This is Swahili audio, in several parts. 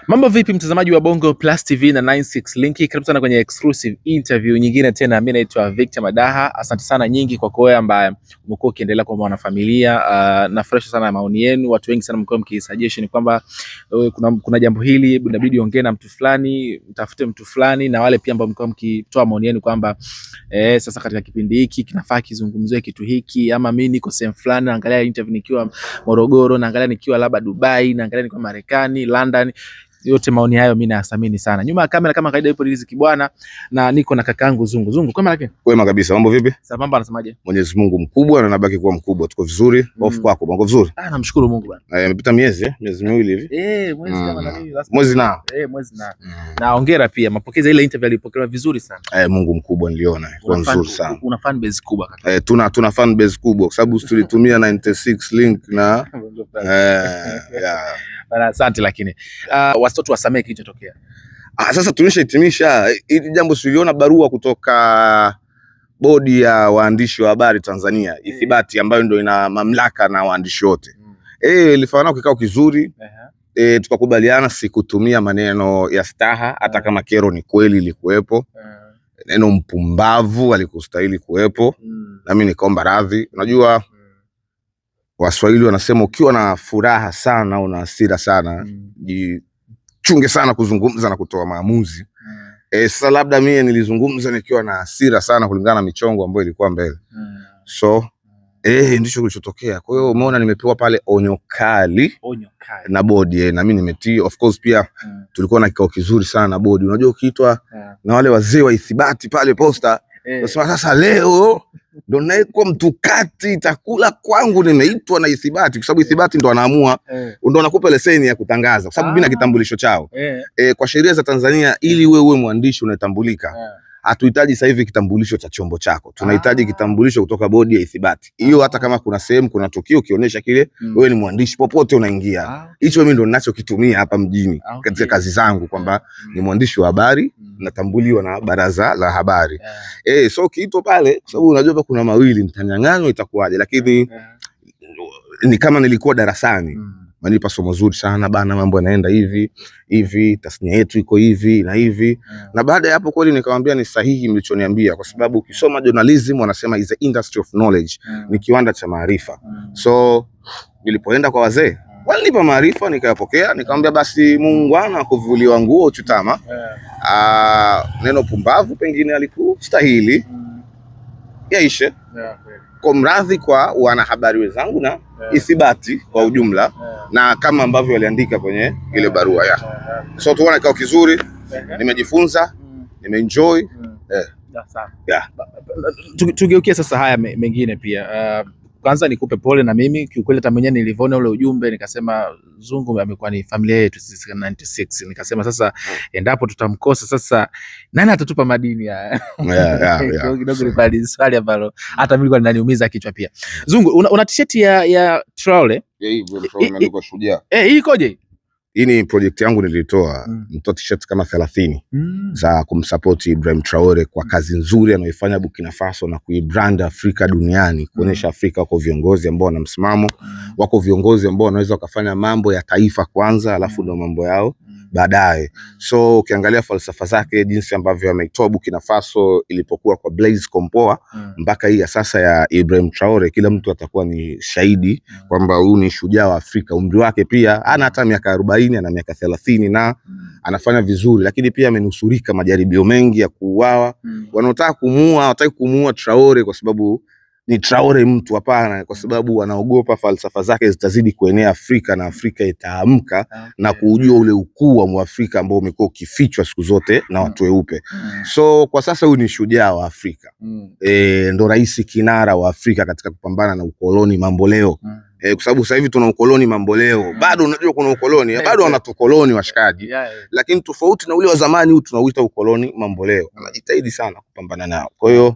Mambo vipi mtazamaji wa Bongo Plus TV na 96 Linki, karibu sana kwenye exclusive interview nyingine tena. Mimi naitwa Victor Madaha. Asante sana nyingi kwa wewe ambaye umekuwa ukiendelea kwa mwanafamilia. Na fresh sana maoni yenu. Watu wengi sana mko mkisuggestion kwamba kuna jambo hili inabidi ongee na mtu fulani, mtafute mtu fulani, na wale pia ambao mko mkitoa maoni yenu kwamba sasa katika kipindi hiki kinafaa kizungumziwe kitu hiki, ama mimi niko sehemu fulani naangalia interview nikiwa Morogoro, naangalia nikiwa labda Dubai, naangalia nikiwa Marekani, London. Yote maoni hayo mimi nayasamini sana. Nyuma ya kamera kama kawaida yupo Riziki bwana, na niko na kakaangu Zungu. Zungu, kwema lakini? Kwema kabisa. Mambo vipi? Sasa mambo anasemaje? Mwenyezi Mungu mkubwa na nabaki kuwa mkubwa. Tuko vizuri. Hofu kwako, mambo vizuri? Namshukuru Mungu bwana. Imepita miezi miwili hivi. Mwezi kama nani? Mwezi na. Mwezi na. Na hongera pia. Mapokezi ile interview alipokelewa vizuri sana. Mungu mkubwa niliona. Kwa nzuri sana. Una fan base kubwa kaka. Tuna fan base kubwa kwa sababu tulitumia 96 link na Asante lakini watoto wasamee kilichotokea. Sasa tumeshahitimisha hili jambo. Tuliona barua kutoka bodi ya waandishi wa habari Tanzania, ithibati ambayo ndio ina mamlaka na waandishi wote. Ilifanywa kikao kizuri. Tukakubaliana sikutumia maneno ya staha, hata kama kero ni kweli ilikuwepo. Neno mpumbavu alikustahili kuwepo. Na mimi nikaomba radhi. Unajua Waswahili wanasema ukiwa na furaha sana au na hasira sana, jichunge sana kuzungumza na kutoa maamuzi. Sasa labda mimi nilizungumza nikiwa na hasira sana kulingana na michongo ambayo ilikuwa mbele. So ndicho kilichotokea. Kwa hiyo umeona nimepewa pale onyo kali na bodi, na mimi nimetii. Of course pia tulikuwa na kikao kizuri sana na bodi. Unajua ukiitwa na wale wazee wa ithibati pale posta, unasema sasa leo ndo naikuwa mtukati itakula kwangu, nimeitwa na ithibati kwa sababu ithibati ndo anaamua, ndo anakupa leseni ya kutangaza kwa sababu bila kitambulisho chao. Kwa sheria za Tanzania ili uwe mwandishi unatambulika, hatuhitaji sasa hivi kitambulisho cha chombo chako, tunahitaji kitambulisho kutoka bodi ya ithibati. Hiyo hata kama kuna sehemu kuna tukio ukionyesha kile wewe ni mwandishi popote unaingia. Hicho mimi ndo ninachokitumia hapa mjini katika kazi zangu kwamba ni mwandishi wa habari, natambuliwa na baraza la habari. So kiito pale kwa sababu unajua kuna mawili, mtanyang'anywa itakuwaje, lakini ni kama nilikuwa darasani. Manipa somo zuri sana bana, mambo yanaenda hivi, tasnia yetu iko hivi na hivi. Na baada ya hapo kweli nikamwambia ni sahihi mlichoniambia, kwa sababu ukisoma journalism wanasema is the industry of knowledge, ni kiwanda cha maarifa. So nilipoenda kwa wazee walinipa maarifa, nikayapokea, nikamwambia basi muungwana kuvuliwa nguo chutama. Neno pumbavu pengine alikustahili yaishe. Kwa mradhi kwa wanahabari wenzangu na ithibati kwa ujumla, na kama ambavyo waliandika kwenye ile barua ya. So tuone kikao kizuri, nimejifunza, nimeenjoy. Tugeukie sasa haya mengine pia. Kwanza nikupe pole na mimi kiukweli, hata mwenyewe nilivyoona ule ujumbe nikasema Zungu amekuwa ni familia yetu sisi 96. Nikasema sasa endapo tutamkosa sasa nani atatupa madini haya? Kidogo ni swali ambalo hata mimi linaniumiza kichwa pia. Zungu, una t-shirt ya Traore? Imeandikwa Shujaa. Hii ikoje? Hii ni project yangu nilitoa. Nitoa t-shirt kama 30 za kumsupport Ibrahim Traore kwa kazi nzuri anayoifanya Burkina Faso na kuibrand Afrika duniani, kuonesha Afrika wako viongozi ambao wana msimamo, wako viongozi ambao wanaweza wakafanya mambo ya taifa kwanza alafu ndo mambo yao baadaye. So ukiangalia falsafa zake, jinsi ambavyo ameitoa Burkina Faso ilipokuwa kwa Blaise Compaoré mpaka hii ya sasa ya Ibrahim Traore, kila mtu atakuwa ni shahidi kwamba huyu ni shujaa wa Afrika. Umri wake pia ana hata miaka 40, ana miaka 30 na anafanya vizuri, lakini pia amenusurika majaribio mengi ya kuuawa. Wanaotaka kumuua hawataki kumuua Traore kwa sababu ni Traore mtu, hapana, kwa sababu wanaogopa falsafa zake zitazidi kuenea Afrika na Afrika itaamka na kujua ule ukuu wa Mwafrika ambao umekuwa ukifichwa siku zote na watu weupe. So kwa sasa huyu ni shujaa wa Afrika. Ndo rais kinara wa Afrika katika kupambana na ukoloni mambo leo. Kwa sababu sasa hivi tuna ukoloni mambo leo. Bado unajua kuna ukoloni, bado wanatukoloni washikaji. Lakini tofauti na ule wa zamani, huu tunauita ukoloni mambo leo. Anajitahidi sana kupambana nao. Kwa hiyo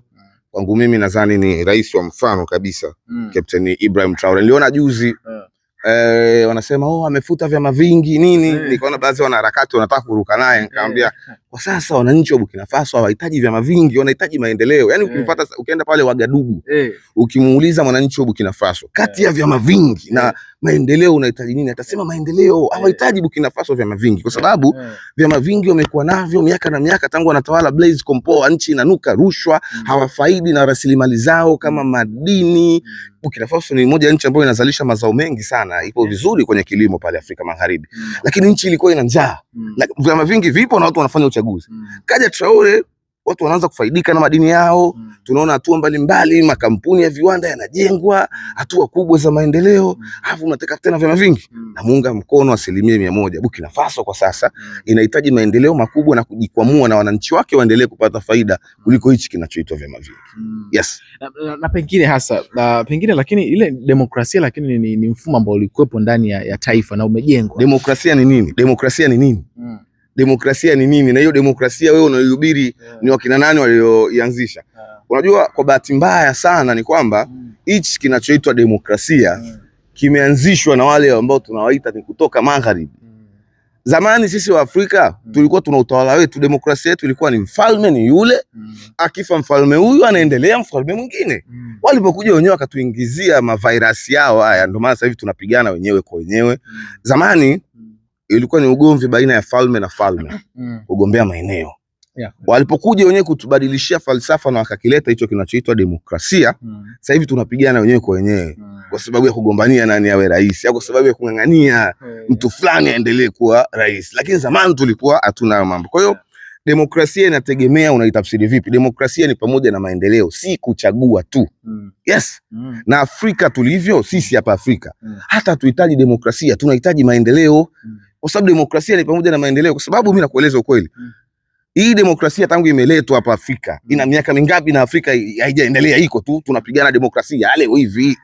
kwangu mimi nadhani ni rais wa mfano kabisa, Captain Ibrahim Traore. Niliona juzi wanasema amefuta vyama vingi nini. Nikaona baadhi ya wanaharakati wanataka kuruka naye, nikamwambia Kwa sasa wananchi wa Burkina Faso hawahitaji vyama vingi, wanahitaji maendeleo. Yani ukimfuata ukienda pale Wagadugu, ukimuuliza mwananchi wa Burkina Faso kati ya vyama vingi na maendeleo unahitaji nini, atasema maendeleo. Hawahitaji Burkina Faso vyama vingi, kwa sababu vyama vingi wamekuwa navyo miaka na miaka tangu wanatawala Blaise Compaoré. Nchi inanuka rushwa, hawafaidi na rasilimali zao kama madini. Burkina Faso ni moja ya nchi ambayo inazalisha mazao mengi sana, ipo vizuri kwenye kilimo pale Afrika Magharibi, lakini nchi ilikuwa ina njaa. Vyama vingi vipo na watu wanafanya uchaguzi. Kaja Traore, watu wanaanza kufaidika na madini yao. Tunaona hatua mbalimbali, makampuni ya viwanda yanajengwa, hatua kubwa za maendeleo. Alafu unataka tena vyama vingi. Na muunga mkono 100%. Burkina Faso kwa sasa inahitaji maendeleo makubwa na kujikwamua na wananchi wake waendelee kupata faida kuliko hichi kinachoitwa vyama vingi. Yes. Na pengine hasa pengine, lakini ile demokrasia lakini ni mfumo ambao ulikuwepo ndani ya taifa na umejengwa. Demokrasia ni nini? Demokrasia ni nini? Demokrasia ni nini? Na hiyo demokrasia wewe unaihubiri ni wakina nani walioianzisha? Unajua, kwa bahati mbaya sana ni kwamba hichi kinachoitwa demokrasia kimeanzishwa na wale ambao tunawaita ni kutoka magharibi. Zamani sisi wa Afrika tulikuwa tuna utawala wetu, demokrasia yetu ilikuwa ni mfalme ni yule, akifa mfalme huyu anaendelea mfalme mwingine. Walipokuja wenyewe wakatuingizia mavirus yao haya, ndio maana sasa hivi tunapigana wenyewe kwa wenyewe. Zamani ilikuwa ni ugomvi baina ya falme na falme, kugombea maeneo. Walipokuja wenyewe kutubadilishia falsafa na wakakileta hicho kinachoitwa demokrasia, sasa hivi tunapigana wenyewe kwa wenyewe kwa sababu ya kugombania nani awe rais, au kwa sababu ya kung'ang'ania mtu fulani aendelee kuwa rais. Lakini zamani tulikuwa hatuna mambo. Kwa hiyo demokrasia inategemea unaitafsiri vipi. Demokrasia ni pamoja na maendeleo, si kuchagua tu. Yes. Na Afrika tulivyo sisi hapa Afrika, hata tuhitaji demokrasia, tunahitaji maendeleo. Kwa sababu demokrasia ni pamoja na maendeleo. Kwa sababu mimi nakueleza ukweli, hii demokrasia tangu imeletwa hapa Afrika ina miaka mingapi na Afrika haijaendelea, iko tu tunapigana demokrasia leo hivi.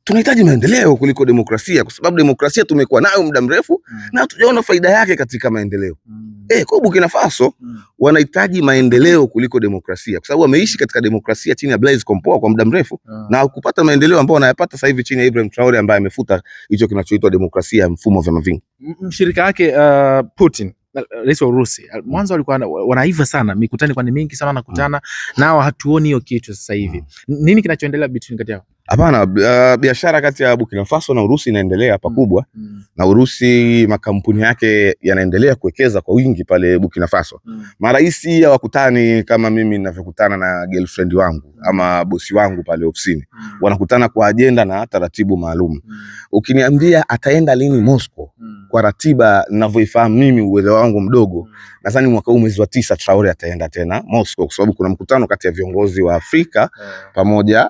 Tunahitaji maendeleo kuliko demokrasia, kwa sababu demokrasia tumekuwa nayo muda mrefu na hatujaona faida yake katika maendeleo. Kwa Burkina Faso wanahitaji maendeleo kuliko demokrasia, kwa sababu wameishi katika demokrasia chini ya Blaise Compaoré kwa muda mrefu na kupata maendeleo ambayo wanayapata sasa hivi chini ya Ibrahim Traore ambaye amefuta hicho kinachoitwa demokrasia ya mfumo wa vyama vingi. Mshirika wake Putin, rais wa Urusi, mwanzo walikuwa wanaiva sana, mikutano kwa ni mingi sana nakutana nao, hatuoni hiyo kitu sasa hivi. Nini kinachoendelea between kati yao? Hapana, biashara kati ya Burkina Faso na Urusi inaendelea pakubwa. Na Urusi makampuni yake yanaendelea kuwekeza kwa wingi pale Burkina Faso. Maraisi hawakutani kama mimi ninavyokutana na girlfriend wangu ama bosi wangu pale ofisini. Wanakutana kwa ajenda na taratibu maalum. Ukiniambia ataenda lini Moscow, kwa ratiba ninavyoifahamu mimi, uelewa wangu mdogo, nadhani mwaka huu mwezi wa 9 Traore ataenda tena Moscow, kwa sababu kuna mkutano kati ya viongozi wa Afrika pamoja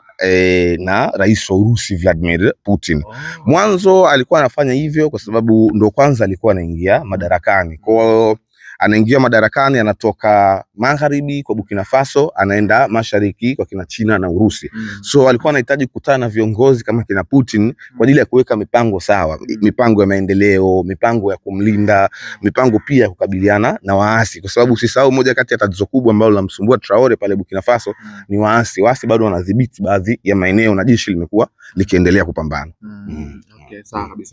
na rais wa Urusi Vladimir Putin. Mwanzo alikuwa anafanya hivyo kwa sababu ndo kwanza alikuwa anaingia madarakani. Kwa anaingia madarakani, anatoka magharibi kwa Burkina Faso anaenda mashariki kwa kina China na Urusi. So alikuwa anahitaji kukutana na viongozi kama kina Putin kwa ajili ya kuweka mipango sawa, mipango ya maendeleo, mipango ya kumlinda, mipango pia ya kukabiliana na waasi, kwa sababu usisahau moja kati ya tatizo kubwa ambalo linamsumbua Traore pale Burkina Faso ni waasi. Waasi bado wanadhibiti baadhi ya maeneo na jeshi limekuwa likiendelea kupambana. Okay, sawa kabisa.